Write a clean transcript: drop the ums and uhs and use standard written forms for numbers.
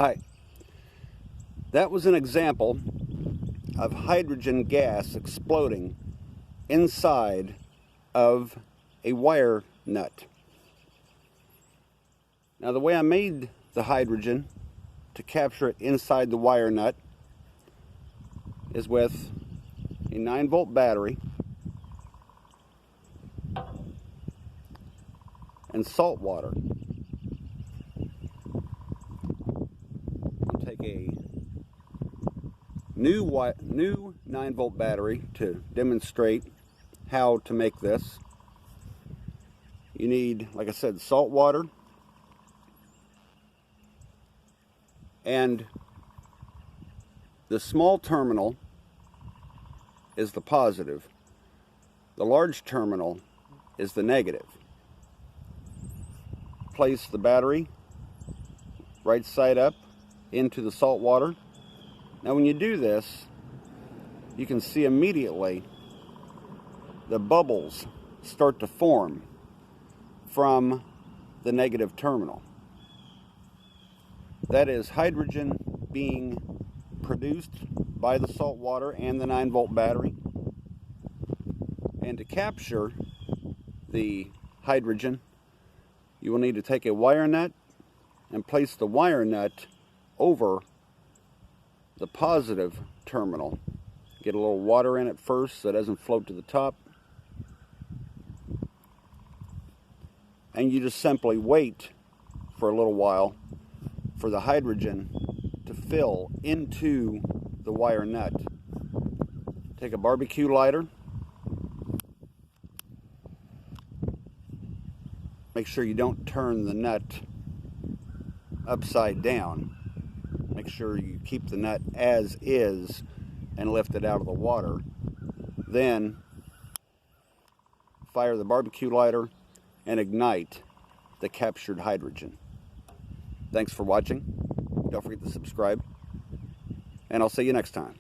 Hi. That was an example of hydrogen gas exploding inside of a wire nut. Now, the way I made the hydrogen to capture it inside the wire nut is with a 9-volt battery and salt water. I'll take a new 9-volt battery to demonstrate how to make this. You need, like I said, salt water and the small terminal is the positive. The large terminal is the negative. Place the battery right side up into the salt water. Now when you do this, you can see immediately the bubbles start to form from the negative terminal. That is hydrogen being produced by the salt water and the 9-volt battery. And to capture the hydrogen, you will need to take a wire nut and place the wire nut over the positive terminal. Get a little water in it first so it doesn't float to the top. And you just simply wait for a little while for the hydrogen to fill into the wire nut. Take a barbecue lighter. Make sure you don't turn the nut upside down. Make sure you keep the nut as is and lift it out of the water. Then fire the barbecue lighter and ignite the captured hydrogen. Thanks for watching. Don't forget to subscribe, and I'll see you next time.